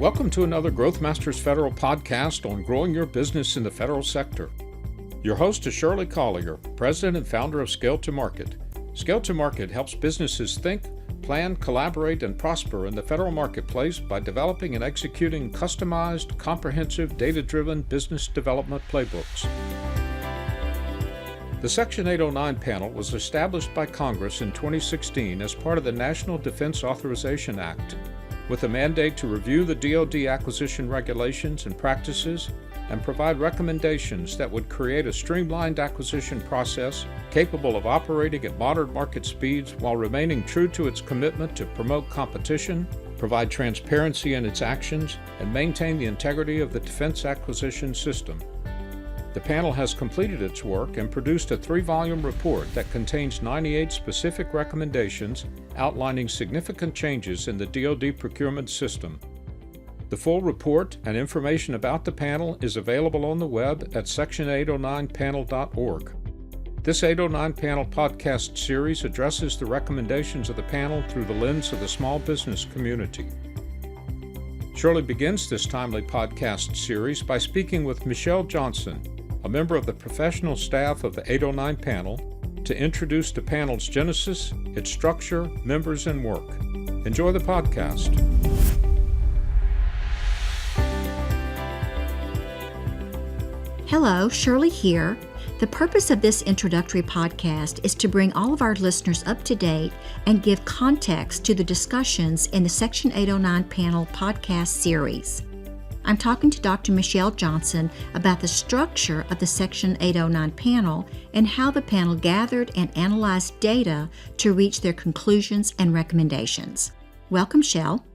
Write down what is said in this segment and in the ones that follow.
Welcome to another Growth Masters Federal podcast on growing your business in the federal sector. Your host is Shirley Collier, President and founder of Scale to Market. Scale to Market helps businesses think, plan, collaborate, and prosper in the federal marketplace by developing and executing customized, comprehensive, data-driven business development playbooks. The Section 809 panel was established by Congress in 2016 as part of the National Defense Authorization Act, with a mandate to review the DoD acquisition regulations and practices and provide recommendations that would create a streamlined acquisition process capable of operating at modern market speeds while remaining true to its commitment to promote competition, provide transparency in its actions, and maintain the integrity of the defense acquisition system. The panel has completed its work and produced a 3-volume report that contains 98 specific recommendations outlining significant changes in the DoD procurement system. The full report and information about the panel is available on the web at section809panel.org. This 809 panel podcast series addresses the recommendations of the panel through the lens of the small business community. Shirley begins this timely podcast series by speaking with Michelle Johnson, a member of the professional staff of the 809 panel, to introduce the panel's genesis, its structure, members, and work. Enjoy the podcast. Hello, Shirley here. The purpose of this introductory podcast is to bring all of our listeners up to date and give context to the discussions in the Section 809 panel podcast series. I'm talking to Dr. Michelle Johnson about the structure of the Section 809 panel and how the panel gathered and analyzed data to reach their conclusions and recommendations. Welcome, Shell.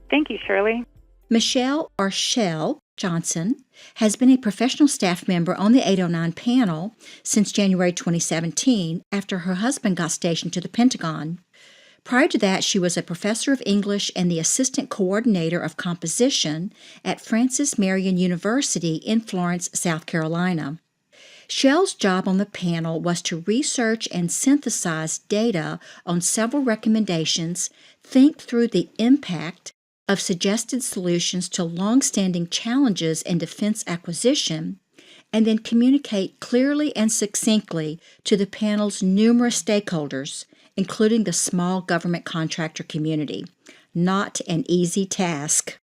Thank you, Shirley. Michelle, or Shell, Johnson has been a professional staff member on the 809 panel since January 2017 after her husband got stationed to the Pentagon. Prior to that, she was a professor of English and the assistant coordinator of composition at Francis Marion University in Florence, South Carolina. Shell's job on the panel was to research and synthesize data on several recommendations, think through the impact of suggested solutions to long-standing challenges in defense acquisition, and then communicate clearly and succinctly to the panel's numerous stakeholders, including the small government contractor community. Not an easy task.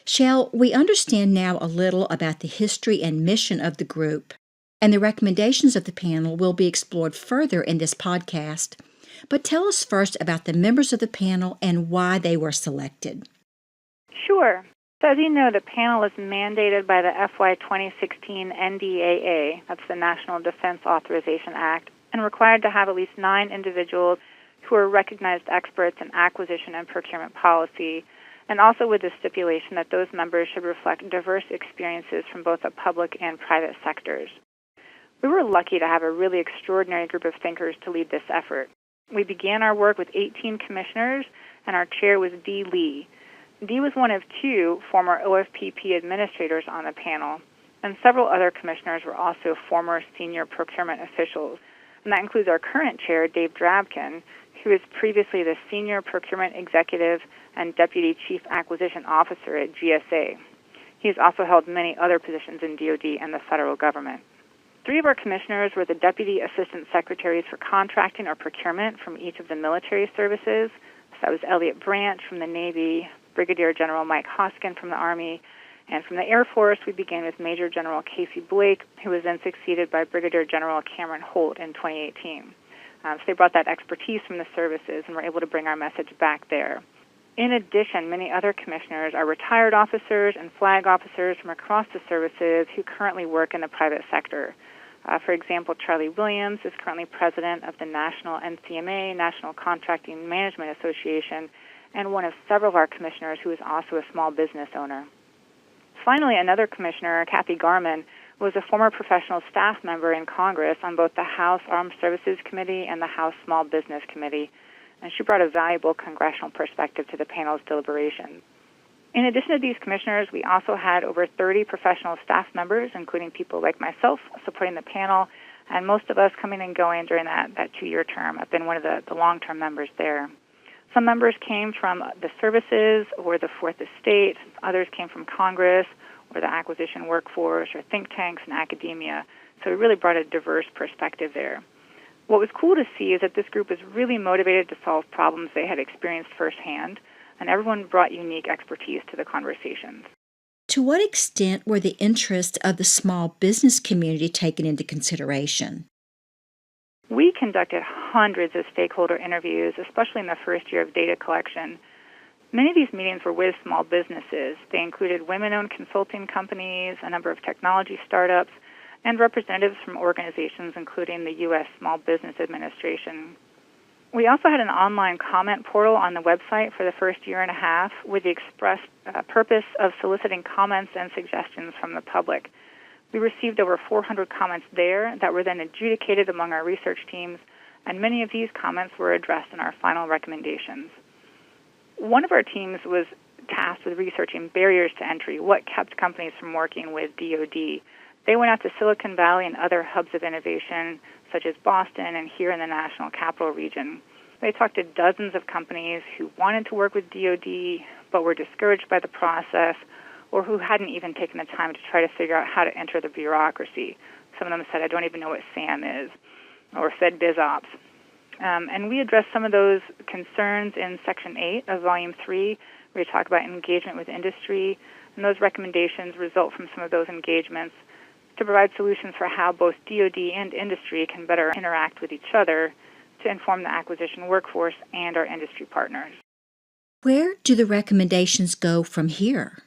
Shell, we understand now a little about the history and mission of the group, and the recommendations of the panel will be explored further in this podcast. But tell us first about the members of the panel and why they were selected. Sure. So as you know, the panel is mandated by the FY 2016 NDAA, that's the National Defense Authorization Act, and required to have at least 9 individuals who are recognized experts in acquisition and procurement policy, and also with the stipulation that those members should reflect diverse experiences from both the public and private sectors. We were lucky to have a really extraordinary group of thinkers to lead this effort. We began our work with 18 commissioners, and our chair was Dee Lee. Dee was one of 2 former OFPP administrators on the panel, and several other commissioners were also former senior procurement officials. And that includes our current chair, Dave Drabkin, who was previously the Senior Procurement Executive and Deputy Chief Acquisition Officer at GSA. He has also held many other positions in DoD and the federal government. 3 of our commissioners were the Deputy Assistant Secretaries for Contracting or Procurement from each of the military services. So that was Elliot Branch from the Navy, Brigadier General Mike Hoskin from the Army, and from the Air Force, we began with Major General Casey Blake, who was then succeeded by Brigadier General Cameron Holt in 2018. So they brought that expertise from the services and were able to bring our message back there. In addition, many other commissioners are retired officers and flag officers from across the services who currently work in the private sector. For example, Charlie Williams is currently president of the National NCMA, National Contracting Management Association, and one of several of our commissioners who is also a small business owner. Finally, another commissioner, Kathy Garman, was a former professional staff member in Congress on both the House Armed Services Committee and the House Small Business Committee, and she brought a valuable congressional perspective to the panel's deliberations. In addition to these commissioners, we also had over 30 professional staff members, including people like myself, supporting the panel, and most of us coming and going during that 2-year term. I've been one of the long-term members there. Some members came from the services or the Fourth Estate. Others came from Congress or the acquisition workforce or think tanks and academia. So we really brought a diverse perspective there. What was cool to see is that this group was really motivated to solve problems they had experienced firsthand, and everyone brought unique expertise to the conversations. To what extent were the interests of the small business community taken into consideration? We conducted hundreds of stakeholder interviews, especially in the first year of data collection. Many of these meetings were with small businesses. They included women-owned consulting companies, a number of technology startups, and representatives from organizations including the U.S. Small Business Administration. We also had an online comment portal on the website for the first year and a half with the express purpose of soliciting comments and suggestions from the public. We received over 400 comments there that were then adjudicated among our research teams, and many of these comments were addressed in our final recommendations. One of our teams was tasked with researching barriers to entry, what kept companies from working with DoD. They went out to Silicon Valley and other hubs of innovation, such as Boston and here in the National Capital Region. They talked to dozens of companies who wanted to work with DoD but were discouraged by the process, or who hadn't even taken the time to try to figure out how to enter the bureaucracy. Some of them said, I don't even know what SAM is, or Fed BizOps. And we addressed some of those concerns in Section 8 of Volume 3, where we talk about engagement with industry, and those recommendations result from some of those engagements to provide solutions for how both DoD and industry can better interact with each other to inform the acquisition workforce and our industry partners. Where do the recommendations go from here?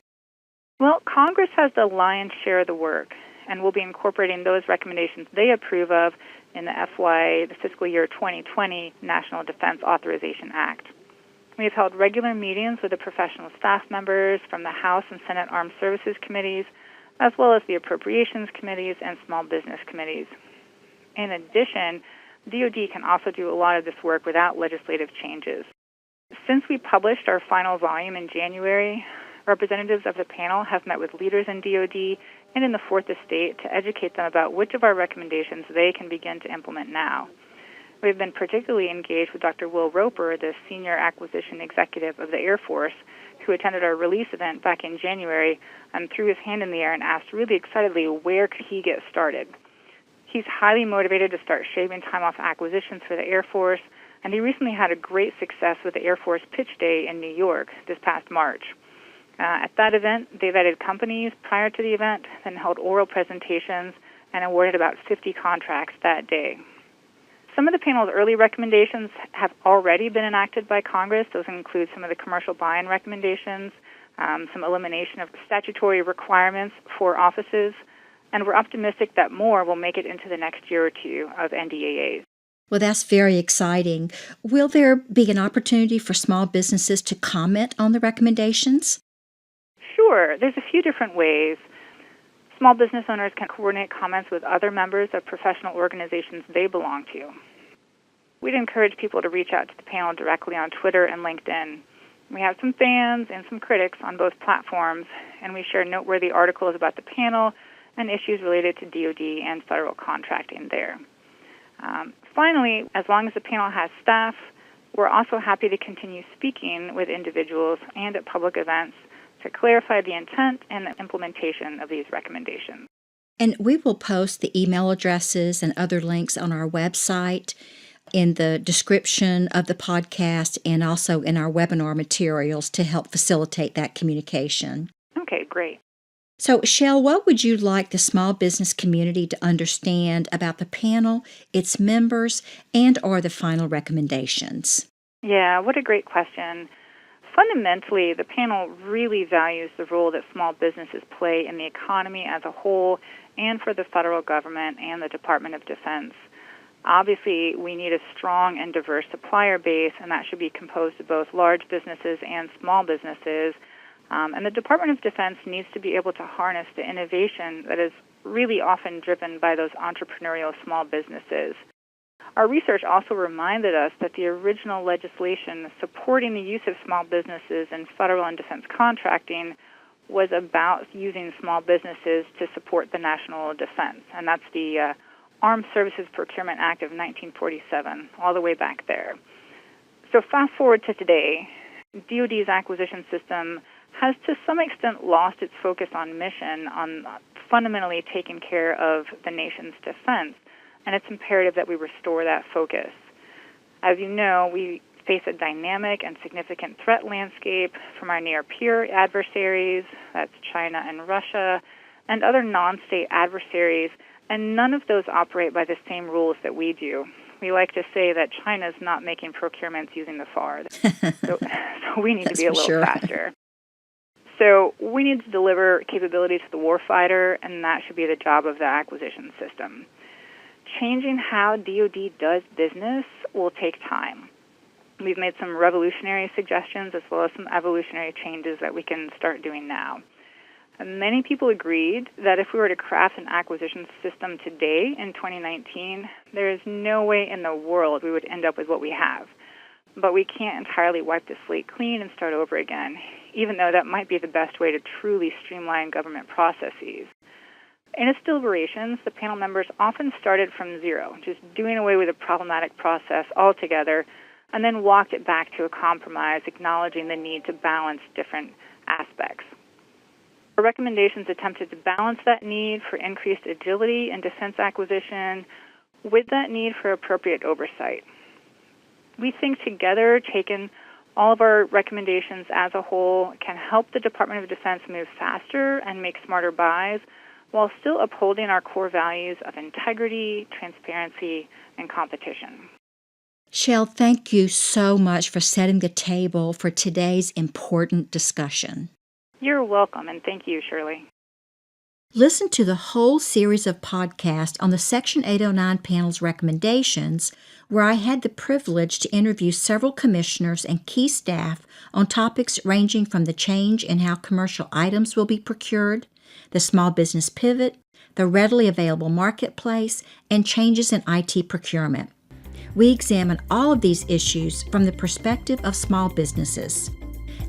Well, Congress has the lion's share of the work, and we'll be incorporating those recommendations they approve of in the fiscal year 2020 National Defense Authorization Act. We have held regular meetings with the professional staff members from the House and Senate Armed Services Committees, as well as the Appropriations Committees and Small Business Committees. In addition, DoD can also do a lot of this work without legislative changes. Since we published our final volume in January, representatives of the panel have met with leaders in DoD and in the Fourth Estate to educate them about which of our recommendations they can begin to implement now. We've been particularly engaged with Dr. Will Roper, the Senior Acquisition Executive of the Air Force, who attended our release event back in January and threw his hand in the air and asked really excitedly where could he get started. He's highly motivated to start shaving time off acquisitions for the Air Force, and he recently had a great success with the Air Force Pitch Day in New York this past March. At that event, they vetted companies prior to the event, then held oral presentations, and awarded about 50 contracts that day. Some of the panel's early recommendations have already been enacted by Congress. Those include some of the commercial buy-in recommendations, some elimination of statutory requirements for offices, and we're optimistic that more will make it into the next year or two of NDAAs. Well, that's very exciting. Will there be an opportunity for small businesses to comment on the recommendations? Sure. There's a few different ways. Small business owners can coordinate comments with other members of professional organizations they belong to. We'd encourage people to reach out to the panel directly on Twitter and LinkedIn. We have some fans and some critics on both platforms, and we share noteworthy articles about the panel and issues related to DoD and federal contracting there. Finally, as long as the panel has staff, we're also happy to continue speaking with individuals and at public events to clarify the intent and the implementation of these recommendations. And we will post the email addresses and other links on our website, in the description of the podcast, and also in our webinar materials to help facilitate that communication. Okay, great. So, Shell, what would you like the small business community to understand about the panel, its members, and or the final recommendations? Yeah, what a great question. Fundamentally, the panel really values the role that small businesses play in the economy as a whole and for the federal government and the Department of Defense. Obviously, we need a strong and diverse supplier base, and that should be composed of both large businesses and small businesses. And the Department of Defense needs to be able to harness the innovation that is really often driven by those entrepreneurial small businesses. Our research also reminded us that the original legislation supporting the use of small businesses in federal and defense contracting was about using small businesses to support the national defense, and that's the Armed Services Procurement Act of 1947, all the way back there. So fast forward to today, DoD's acquisition system has to some extent lost its focus on mission, on fundamentally taking care of the nation's defense, and it's imperative that we restore that focus. As you know, we face a dynamic and significant threat landscape from our near-peer adversaries, that's China and Russia, and other non-state adversaries, and none of those operate by the same rules that we do. We like to say that China's not making procurements using the FARD, so we need to be a little faster. So we need to deliver capability to the warfighter, and that should be the job of the acquisition system. Changing how DoD does business will take time. We've made some revolutionary suggestions as well as some evolutionary changes that we can start doing now. And many people agreed that if we were to craft an acquisition system today in 2019, there is no way in the world we would end up with what we have. But we can't entirely wipe the slate clean and start over again, even though that might be the best way to truly streamline government processes. In its deliberations, the panel members often started from zero, just doing away with a problematic process altogether, and then walked it back to a compromise, acknowledging the need to balance different aspects. Our recommendations attempted to balance that need for increased agility in defense acquisition with that need for appropriate oversight. We think together, taken all of our recommendations as a whole, can help the Department of Defense move faster and make smarter buys while still upholding our core values of integrity, transparency, and competition. Shell, thank you so much for setting the table for today's important discussion. You're welcome, and thank you, Shirley. Listen to the whole series of podcasts on the Section 809 panel's recommendations, where I had the privilege to interview several commissioners and key staff on topics ranging from the change in how commercial items will be procured, the small business pivot, the readily available marketplace, and changes in IT procurement. We examine all of these issues from the perspective of small businesses.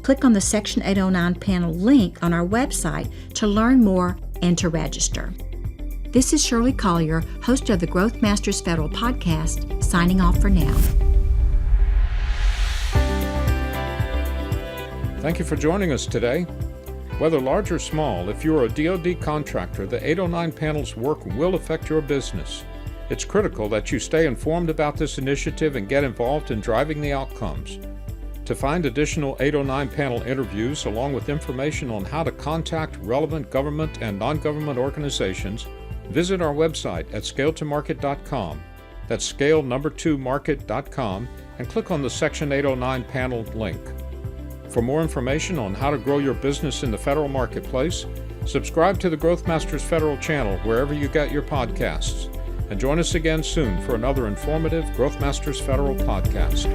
Click on the Section 809 panel link on our website to learn more and to register. This is Shirley Collier, host of the Growth Masters Federal Podcast, signing off for now. Thank you for joining us today. Whether large or small, if you're a DoD contractor, the 809 panel's work will affect your business. It's critical that you stay informed about this initiative and get involved in driving the outcomes. To find additional 809 panel interviews, along with information on how to contact relevant government and non-government organizations, visit our website at scaletomarket.com. That's scale2market.com, and click on the Section 809 panel link. For more information on how to grow your business in the federal marketplace, subscribe to the Growth Masters Federal channel wherever you get your podcasts. And join us again soon for another informative Growth Masters Federal podcast.